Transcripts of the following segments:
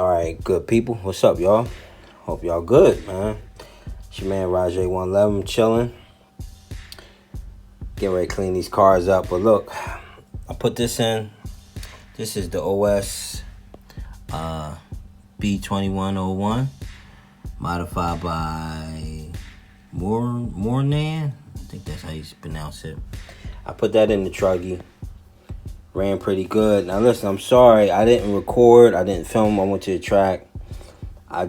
Alright, good people. What's up, y'all? Hope y'all good, man. It's your man Rajay111 chilling. Getting ready to clean these cars up. But look, I put this in. This is the OS B2101. Modified by Mornan. I think that's how you pronounce it. I put that in the truggy. Ran pretty good. Now listen, I'm sorry I didn't record. I didn't film. I went to the track. I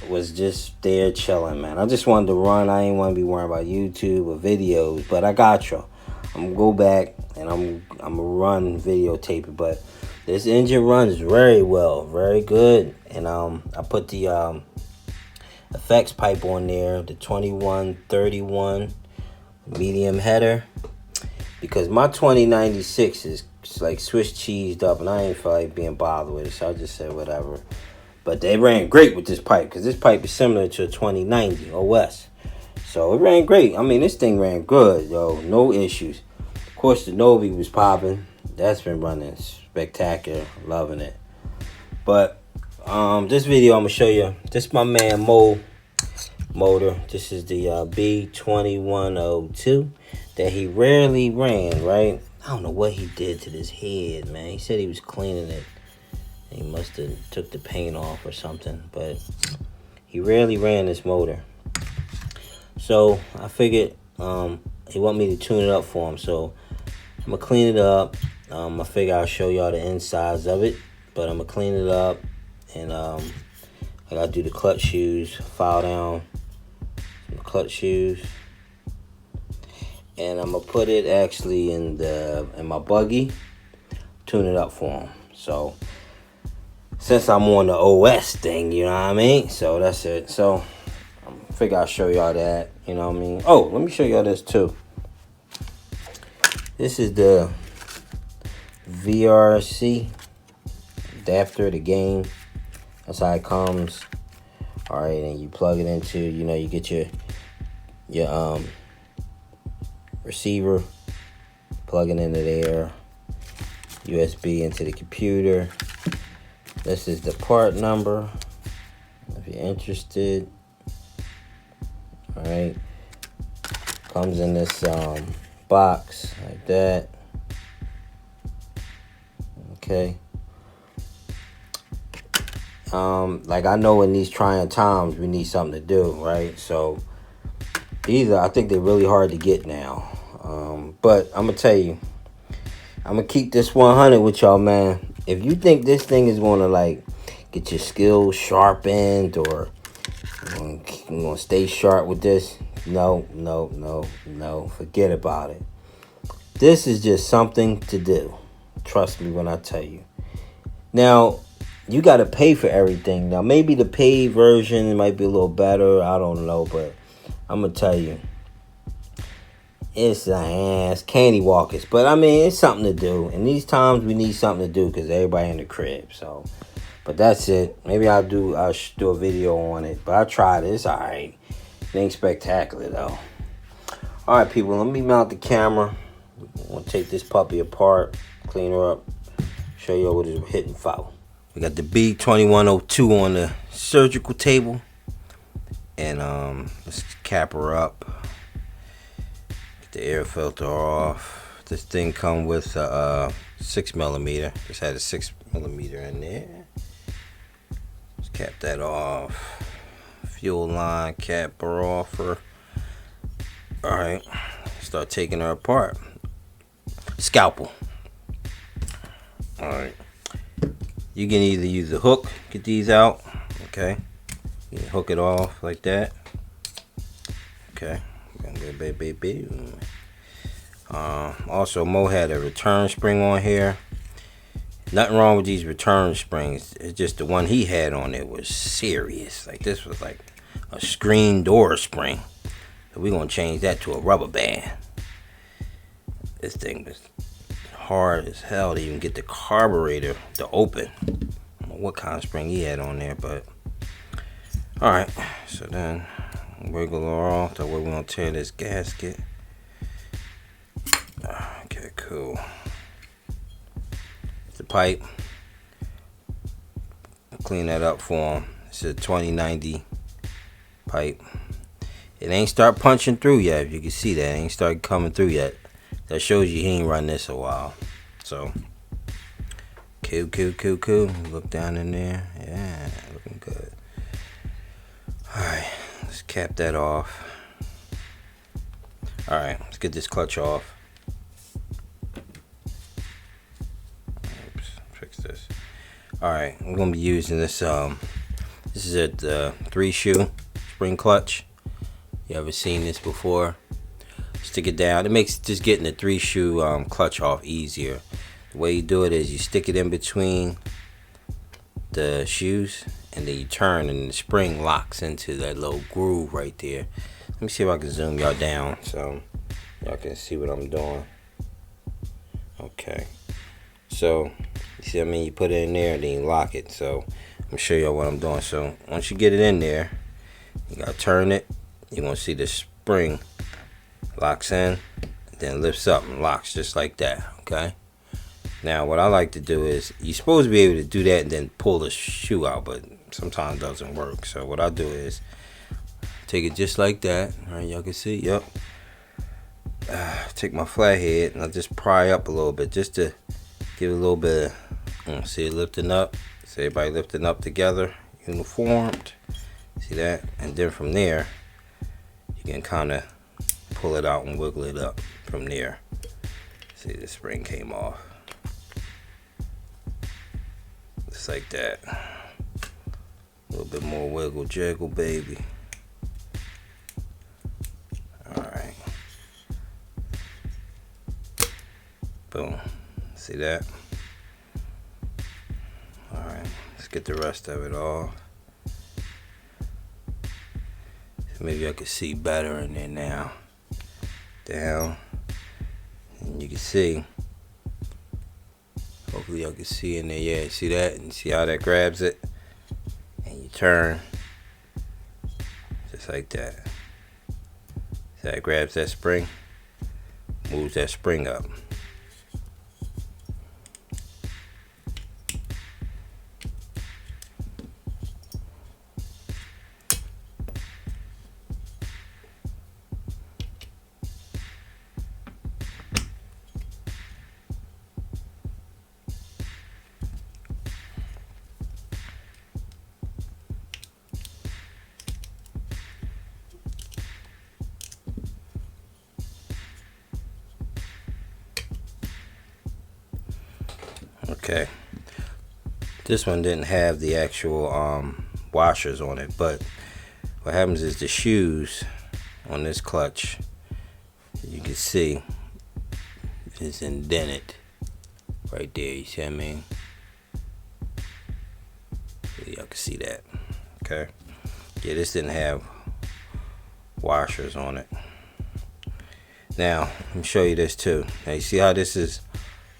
was just there chilling, man. I just wanted to run. I ain't want to be worrying about YouTube or videos. But I got you. I'm gonna go back and I'm gonna run videotape it. But this engine runs very well, very good. And I put the effects pipe on there, the 2131 medium header, because my 2096 is like Swiss cheesed up and I ain't feel like being bothered with it, so I just said whatever. But they ran great with this pipe because this pipe is similar to a 2090 OS, so it ran great. I mean, this thing ran good, yo, no issues. Of course, the Novi was popping. That's been running spectacular, loving it. But this video I'm gonna show you, this is my man Mo motor. This is the B2102 that he rarely ran, right? I don't know what he did to this head, man. He said he was cleaning it. He must have took the paint off or something, but he rarely ran this motor. So I figured he want me to tune it up for him, so I'm gonna clean it up. I figure I'll show y'all the insides of it, but I'm gonna clean it up, and I gotta do the clutch shoes, file down some clutch shoes, and I'm gonna put it actually in my buggy, tune it up for him. So since I'm on the OS thing, you know what I mean, so that's it. So I figure I'll show y'all that, you know what I mean. Oh, let me show y'all this too. This is the VRC adapter, the game. That's how it comes. All right, and you plug it into, you know, you get your receiver, plug it into there, USB into the computer. This is the part number if you're interested. All right, comes in this box like that. Okay. Like, I know in these trying times we need something to do, right? So I think they're really hard to get now. But I'm gonna tell you, I'm gonna keep this 100 with y'all, man. If you think this thing is gonna like get your skills sharpened, or you're gonna stay sharp with this, no, forget about it. This is just something to do. Trust me when I tell you. Now, you got to pay for everything. Now, maybe the paid version might be a little better. I don't know, but I'm going to tell you. It's candy walkers. But, I mean, it's something to do. And these times, we need something to do because everybody in the crib. So, but that's it. Maybe I'll do a video on it. But I tried it. It's all right. It ain't spectacular, though. All right, people. Let me mount the camera. I'm going to take this puppy apart, clean her up, show you what it's hitting for. We got the B2102 on the surgical table, and let's cap her up, get the air filter off. This thing come with a 6mm. Just had a 6mm in there. Let's cap that off. Fuel line, cap her off her. All right, start taking her apart. Scalpel. All right. You can either use a hook, get these out, okay? You can hook it off like that. Okay. Also, Mo had a return spring on here. Nothing wrong with these return springs. It's just the one he had on it was serious. Like, this was like a screen door spring. So we're gonna change that to a rubber band. This thing was hard as hell to even get the carburetor to open. I don't know what kind of spring he had on there, but all right. So then wiggle her off. That way we don't tear this gasket. Okay, cool. The pipe. clean that up for him. It's a 2090 pipe. It ain't start punching through yet. If you can see that, it ain't start coming through yet. That shows you he ain't run this a while. So, cool. Look down in there. Yeah, looking good. Alright, let's cap that off. Alright, let's get this clutch off. Oops, fix this. Alright, I'm going to be using this. This is a 3-shoe spring clutch. You ever seen this before? Stick it down. It makes just getting the 3-shoe clutch off easier. The way you do it is you stick it in between the shoes, and then you turn, and the spring locks into that little groove right there. Let me see if I can zoom y'all down so y'all can see what I'm doing. Okay. So, you see what I mean? You put it in there and then you lock it. So, I'm going to show y'all what I'm doing. So, once you get it in there, you got to turn it. You're going to see the spring locks in, then lifts up and locks just like that, okay? Now, what I like to do is, you're supposed to be able to do that and then pull the shoe out, but sometimes it doesn't work. So what I do is, take it just like that. All right, y'all can see, yep. Take my flathead and I just pry up a little bit, just to give it a little bit of, see it lifting up. See everybody lifting up together, uniformed. See that? And then from there, you can kind of pull it out and wiggle it up from there. See, the spring came off. Just like that. A little bit more wiggle jiggle, baby. Alright. Boom. See that? Alright, let's get the rest of it off. Maybe I can see better in there now. Down. And you can see. Hopefully y'all can see in there. Yeah, see that? And see how that grabs it? And you turn. Just like that. So that grabs that spring. Moves that spring up. Okay, this one didn't have the actual washers on it, but what happens is the shoes on this clutch, you can see, is indented right there. You see what I mean? Y'all can see that. Okay, yeah, this didn't have washers on it. Now let me show you this too. Now you see how this is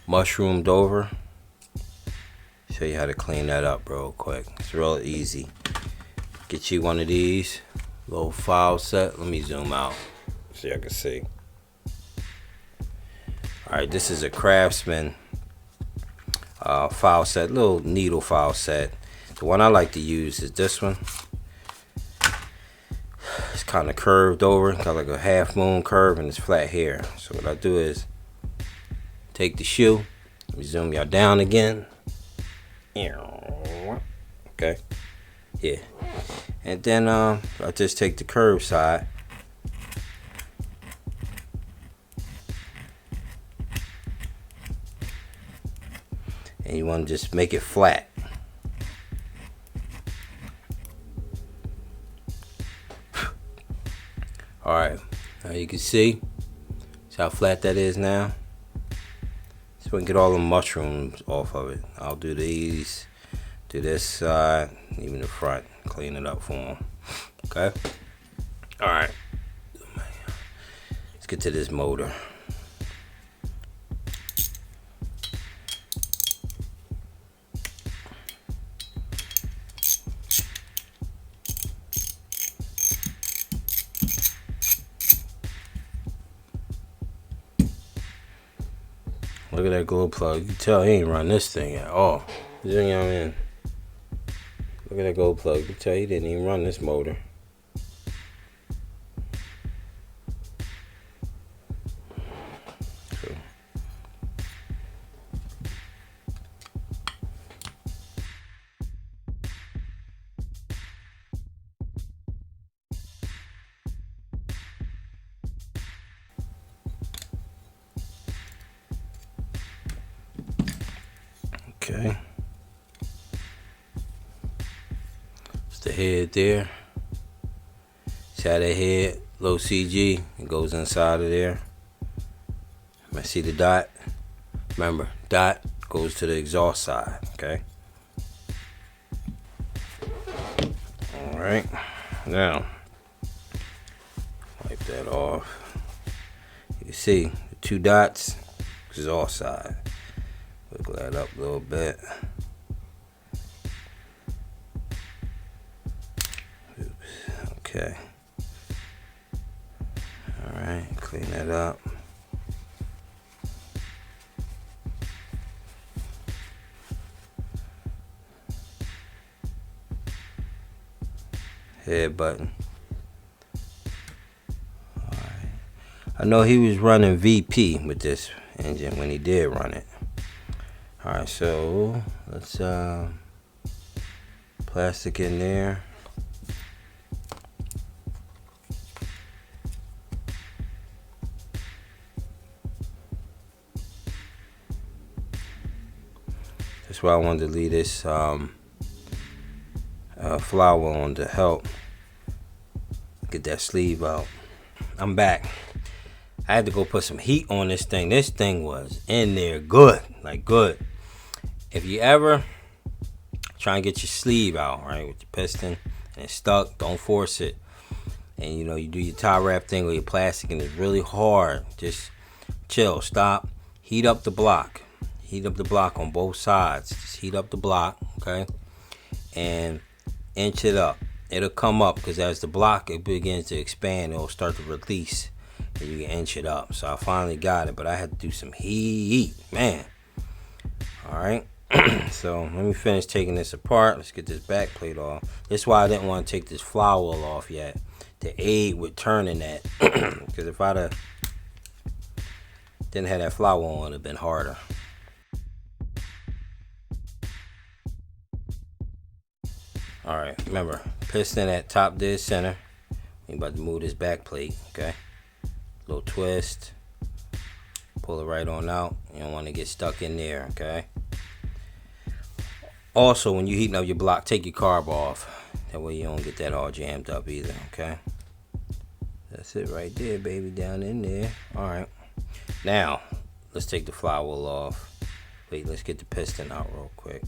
mushroomed over? Show you how to clean that up real quick. It's real easy. Get you one of these little file set. Let me zoom out so y'all can see. Alright, this is a Craftsman file set, little needle file set. The one I like to use is this one. It's kind of curved over, got like a half moon curve, and it's flat here. So what I do is take the shoe. Let me zoom y'all down again. Okay, yeah, and then I just take the curved side and you want to just make it flat. Alright, now you can see how flat that is now. So we can get all the mushrooms off of it. I'll do these, do this side, even the front, clean it up for them. Okay? Alright. Let's get to this motor. Look at that glow plug. You can tell he ain't run this thing at all. You know what I mean? Look at that gold plug. You can tell he didn't even run this motor. Okay. It's the head there. See how that head, low CG, it goes inside of there. I see the dot. Remember, dot goes to the exhaust side, okay? Alright. Now, wipe that off. You can see the 2 dots, exhaust side. Wiggle that up a little bit. Oops. Okay. Alright, clean that up. Head button. Alright. I know he was running VP with this engine when he did run it. Alright, so let's plastic in there. That's why I wanted to leave this flower on to help get that sleeve out. I'm back. I had to go put some heat on this thing. This thing was in there good, like good. If you ever try and get your sleeve out, right, with your piston and it's stuck, don't force it. And you know, you do your tie wrap thing with your plastic and it's really hard. Just chill, stop, heat up the block. Heat up the block on both sides. Just heat up the block, okay? And inch it up. It'll come up because as the block it begins to expand, it'll start to release and you can inch it up. So I finally got it, but I had to do some heat, man. All right. So let me finish taking this apart. Let's get this back plate off. This is why I didn't want to take this flywheel off yet, to aid with turning that. Because if I'd have didn't have that flywheel on, it'd have been harder. All right, remember, piston at top dead center. We about to move this back plate, okay? Little twist. Pull it right on out. You don't want to get stuck in there, okay? Also, when you're heating up your block, take your carb off. That way you don't get that all jammed up either, okay? That's it right there, baby, down in there. All right. Now, let's take the flywheel off. Wait, let's get the piston out real quick.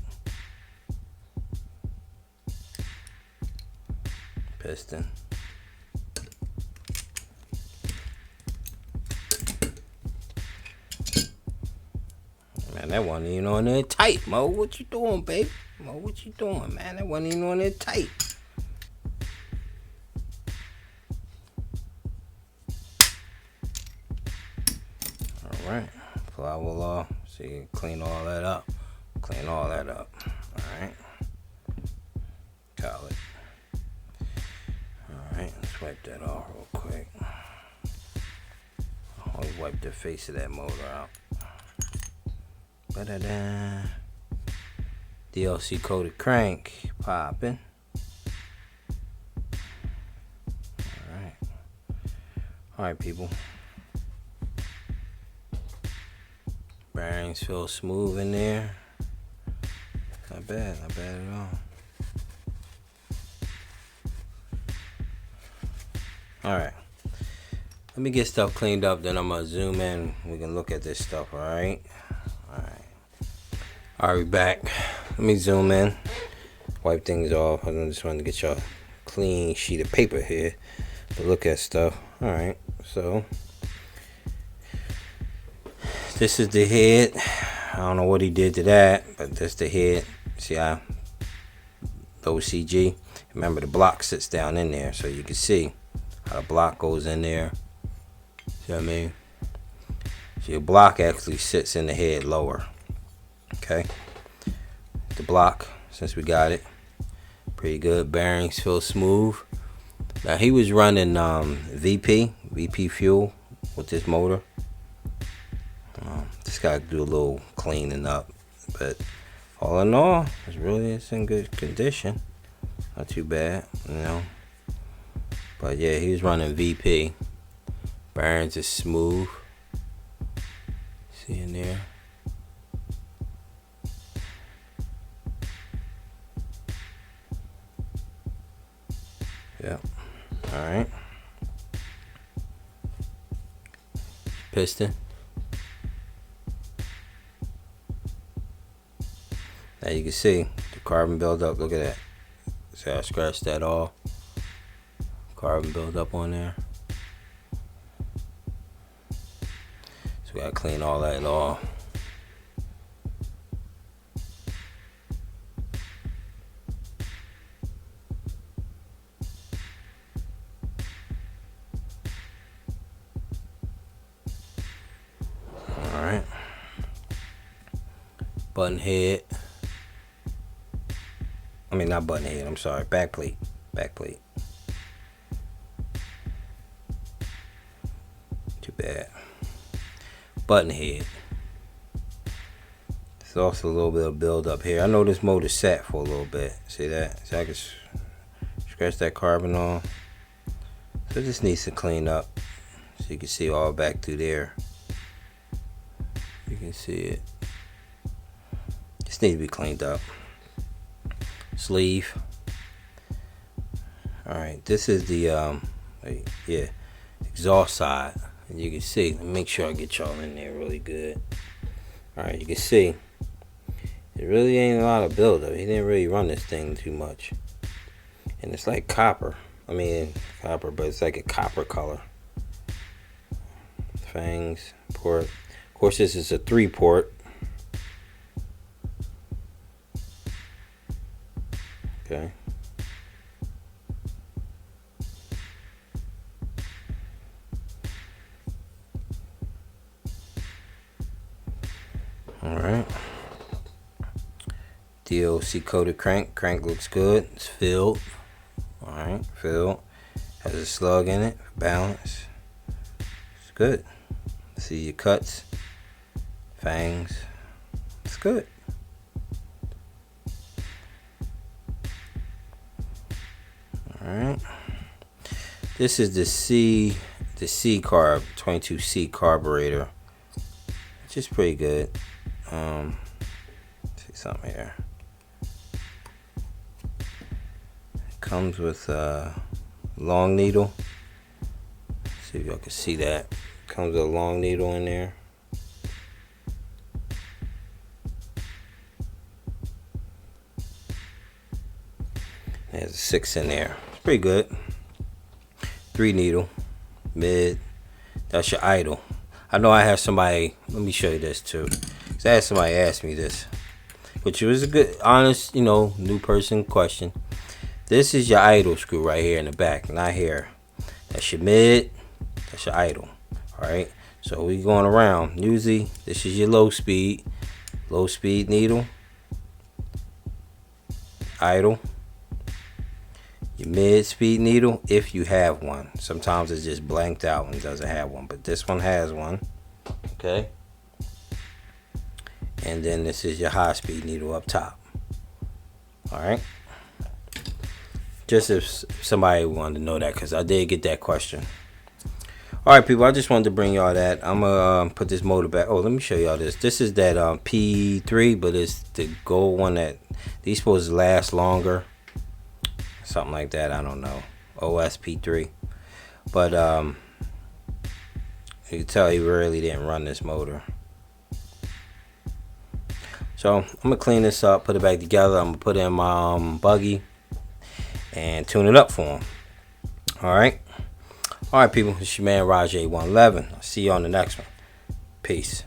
Piston. Man, that wasn't even on there tight, Mo. What you doing, babe? Mo, what you doing, man? That wasn't even on there tight. All right, flywheel off. So you clean all that up. Clean all that up. All right. Call it. Alright, let's wipe that off real quick. I'll wipe the face of that motor out. Ba-da-da. DLC coated crank popping. Alright. Alright, people. Bearings feel smooth in there. Not bad at all. Alright, let me get stuff cleaned up, then I'm gonna zoom in. We can look at this stuff, alright? Alright, we back. Let me zoom in, wipe things off. I just wanted to get y'all a clean sheet of paper here to look at stuff. Alright, so this is the head. I don't know what he did to that, but that's the head. See how low CG? Remember, the block sits down in there, so you can see how the block goes in there. See what I mean? So your block actually sits in the head lower. Okay. The block, since we got it, Pretty good. Bearings feel smooth. Now he was running VP fuel with this motor. Just gotta do a little cleaning up, but all in all, it's in good condition. Not too bad, you know. But yeah, he was running VP. Bearings is smooth. See in there. Yep. All right. Piston. Now you can see the carbon buildup. Look at that. See, I scratched that off. Carbon buildup on there. So we gotta clean all that off. All right. Button head. I mean, not button head. I'm sorry. Back plate. Back plate. Too bad. Button head. There's also a little bit of build up here. I know this motor sat for a little bit. See that? So I can scratch that carbon off. So it just needs to clean up. So you can see all back through there. You can see it. Just needs to be cleaned up. Sleeve. Alright, this is the exhaust side. And you can see, let me make sure I get y'all in there really good. Alright, you can see it really ain't a lot of buildup. He didn't really run this thing too much. And it's like copper. I mean copper, but it's like a copper color. Fangs, port. Of course, this is a 3-port. Okay. All right. DLC coated crank. Crank looks good. It's filled. All right, filled. Has a slug in it. Balance. It's good. See your cuts. Fangs. It's good. Alright. This is the C carb, 22C carburetor. Which is pretty good. See something here. It comes with a long needle. See if y'all can see that. Comes with a long needle in there. There's a 6 in there. It's pretty good. 3 needle. Mid. That's your idle. I know I have somebody. Let me show you this too. Cause I had somebody ask me this, which was a good, honest, new person question. This is your idle screw right here in the back, not here. That's your mid. That's your idle. All right. So we going around. Usually, this is your low speed needle. Idle. Your mid-speed needle, if you have one. Sometimes it's just blanked out and doesn't have one, but this one has one. Okay. And then this is your high-speed needle up top. All right. Just if somebody wanted to know that, because I did get that question. All right, people. I just wanted to bring y'all that. I'm gonna put this motor back. Oh, let me show y'all this. This is that P3, but it's the gold one that these supposed to last longer. Something like that, I don't know. OSP3. But you can tell he really didn't run this motor. So I'm gonna clean this up, put it back together. I'm gonna put it in my buggy and tune it up for him. Alright, people, it's your man Raj 111. I'll see you on the next one. Peace.